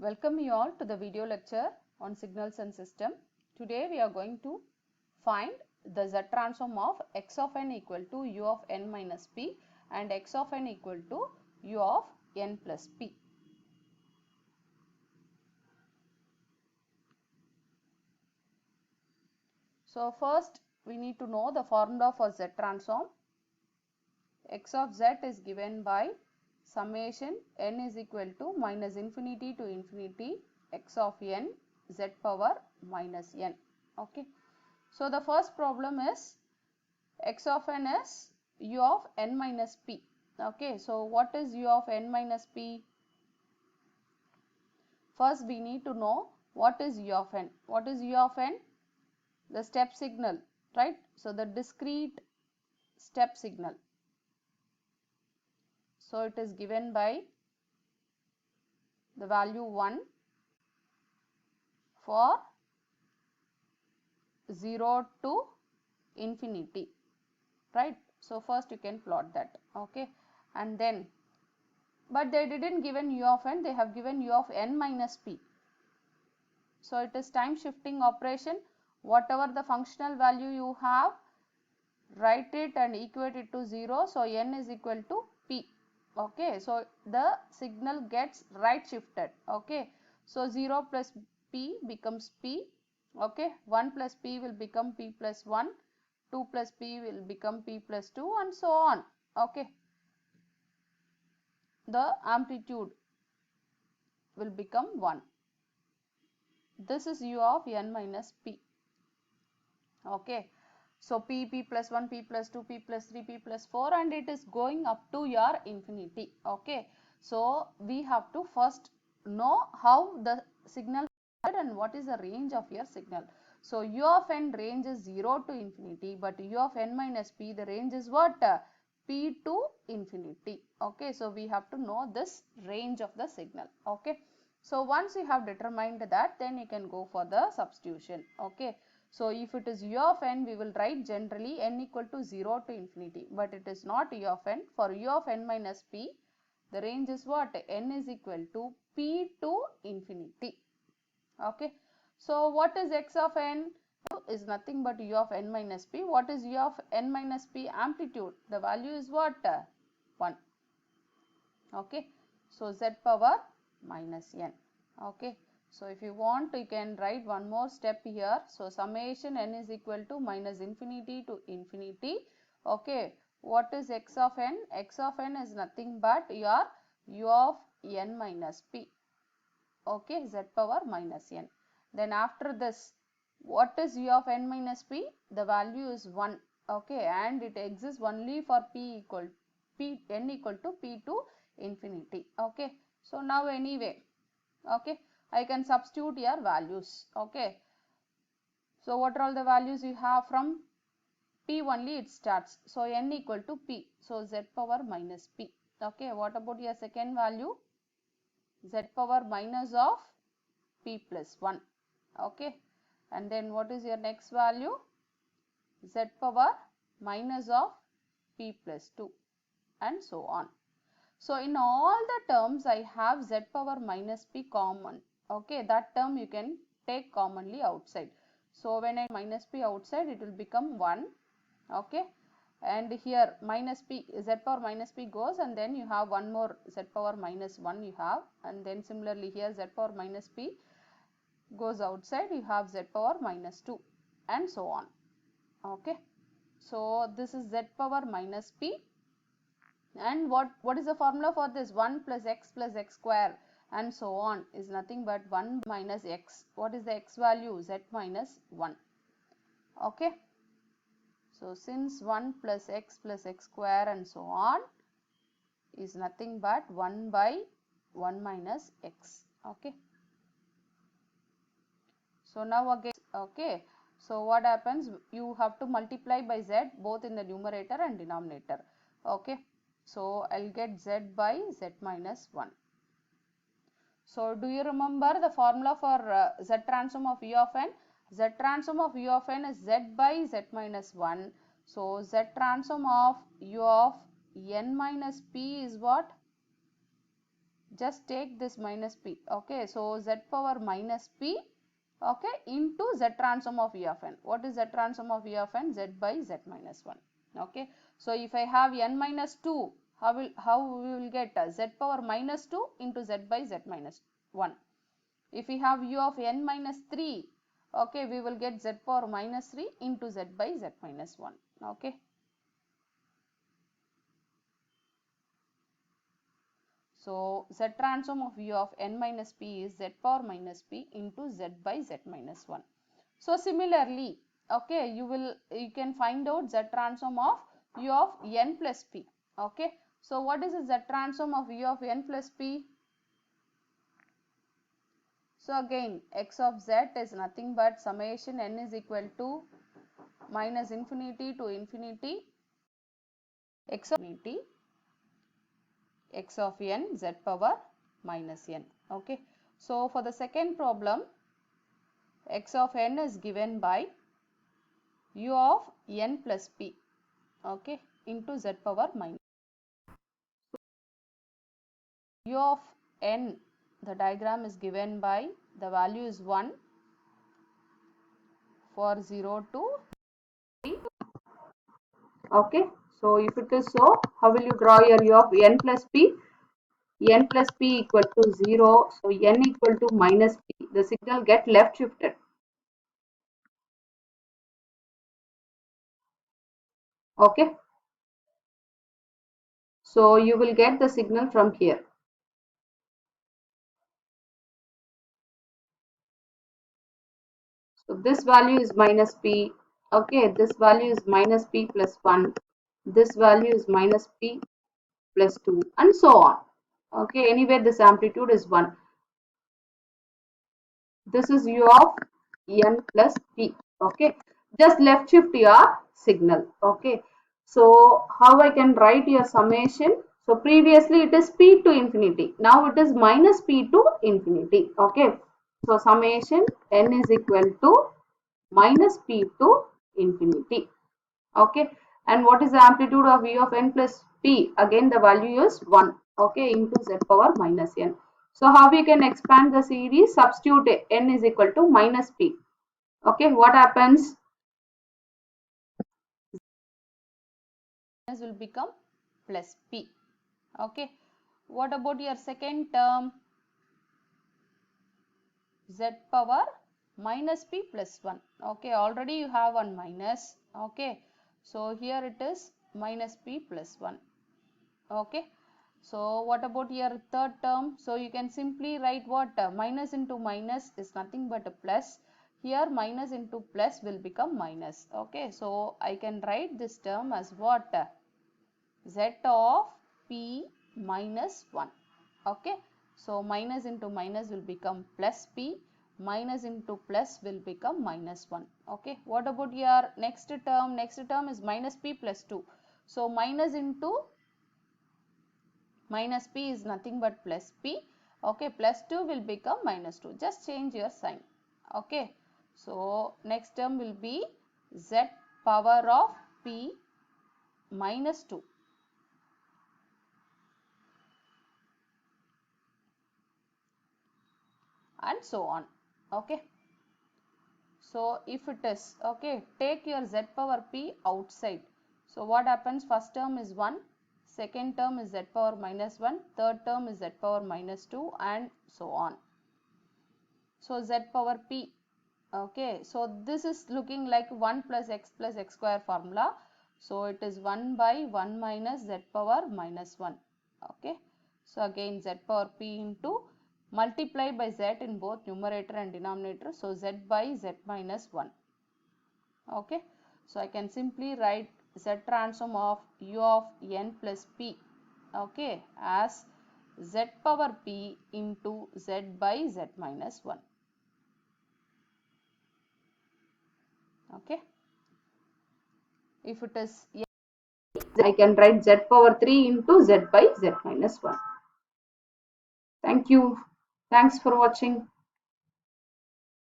Welcome you all to the video lecture on signals and system. Today we are going to find the Z transform of x of n equal to u of n minus p and x of n equal to u of n plus p. So first we need to know the formula for Z transform. X of z is given by summation n is equal to minus infinity to infinity x of n z power minus n. Okay. So the first problem is x of n is u of n minus p. Okay. So what is u of n minus p? First we need to know what is u of n. What is u of n? The step signal, right? So the discrete step signal. So it is given by the value 1 for 0 to infinity, right? So first you can plot that, okay? And then, but they didn't given u of n, they have given u of n minus p. So it is time shifting operation. Whatever the functional value you have, write it and equate it to 0. So n is equal to p. Okay, so the signal gets right shifted. Okay, so 0 plus p becomes p. Okay, 1 plus p will become p plus 1, 2 plus p will become p plus 2 and so on. Okay, the amplitude will become 1. This is u of n minus p. Okay, so p plus 1, p plus 2, p plus 3, p plus 4 and it is going up to your infinity. Okay, so we have to first know how the signal and what is the range of your signal. So u of n range is 0 to infinity, but u of n minus p, the range is what? P to infinity. Okay, so we have to know this range of the signal. Okay, so once you have determined that, then you can go for the substitution. Okay, so if it is u of n, we will write generally n equal to 0 to infinity, but it is not u of n. For u of n minus p, the range is what? N is equal to p to infinity. Okay, so what is x of n? Is nothing but u of n minus p. What is u of n minus p? Amplitude. The value is what? 1. Okay, so z power minus n. Okay, so if you want, you can write one more step here. So summation n is equal to minus infinity to infinity. Okay, what is x of n? X of n is nothing but your u of n minus p. Okay, z power minus n. Then after this, what is u of n minus p? The value is 1. Okay, and it exists only for n equal to p to infinity. Okay, so now anyway, okay, I can substitute your values. Okay, so what are all the values you have? From p only it starts, so n equal to p, so z power minus p. Okay, what about your second value? Z power minus of p plus 1. Okay, and then what is your next value? Z power minus of p plus 2 and so on. So in all the terms I have z power minus p common. Okay, that term you can take commonly outside. So when I minus p outside, it will become 1. Okay, and here minus p, z power minus p goes, and then you have one more z power minus 1 you have, and then similarly here z power minus p goes outside, you have z power minus 2 and so on. Okay, so this is z power minus p. And what is the formula for this? 1 plus x square and so on is nothing but 1 minus x. What is the x value? Z minus 1. Okay, so since 1 plus x square and so on is nothing but 1 by 1 minus x. Okay, so now again, okay, so what happens? You have to multiply by z both in the numerator and denominator. Okay, so I'll get z by z minus 1. So do you remember the formula for z transform of u of n? Z transform of u of n is z by z minus 1. So z transform of u of n minus p is what? just take this minus p. Okay, so z power minus p, okay, into z transform of e of n. What is z transform of e of n? Z by z minus 1. Okay, so if I have n minus 2, how we will get z power minus 2 into z by z minus 1. If we have u of n minus 3, okay, we will get z power minus 3 into z by z minus 1. Okay. So z transform of u of n minus p is z power minus p into z by z minus 1. So similarly, okay, you can find out z transform of u of n plus p. Okay, so what is the z transform of u of n plus p? So again, x of z is nothing but summation n is equal to minus infinity to infinity x of infinity x of n z power minus n. Okay, so for the second problem, x of n is given by u of n plus p, okay, into z power minus. U of n, the diagram is given by the value is 1 for 0 to 3. Okay, so if it is so, how will you draw your u of n plus p? N plus p equal to 0, so n equal to minus p. The signal get left shifted. Okay, so you will get the signal from here. So this value is minus p. Okay, this value is minus p plus 1. This value is minus p plus 2 and so on. Okay, anyway this amplitude is 1. This is u of n plus p. Okay, just left shift your signal. Okay, so how I can write your summation? So previously it is p to infinity, now it is minus p to infinity. Okay, so summation n is equal to minus p to infinity. Okay, and what is the amplitude of v of n plus p? Again the value is 1. Okay, into z power minus n. So how we can expand the series? Substitute n is equal to minus p. Okay, what happens? Will become plus p. Okay, what about your second term? Z power minus p plus 1. Okay, already you have one minus. Okay, so here it is minus p plus 1. Okay, so what about your third term? So you can simply write what? Minus into minus is nothing but a plus. Here minus into plus will become minus. Okay, so I can write this term as what? Z of p minus 1. Okay, so minus into minus will become plus p, minus into plus will become minus 1. Okay, what about your next term? Next term is minus p plus 2. So minus into minus p is nothing but plus p. Okay, plus 2 will become minus 2. Just change your sign. Okay, so next term will be z power of p minus 2. And so on. Okay, so if it is, okay, take your z power p outside. So what happens? First term is 1, second term is z power minus 1, third term is z power minus 2 and so on. So z power p. Okay, so this is looking like 1 plus x square formula. So it is 1 by 1 minus z power minus 1. Okay, so again z power p into multiply by z in both numerator and denominator. So z by z minus 1. Okay, so I can simply write z transform of u of n plus p, okay, as z power p into z by z minus 1. Okay, if it is, I can write z power 3 into z by z minus 1. Thank you. Thanks for watching.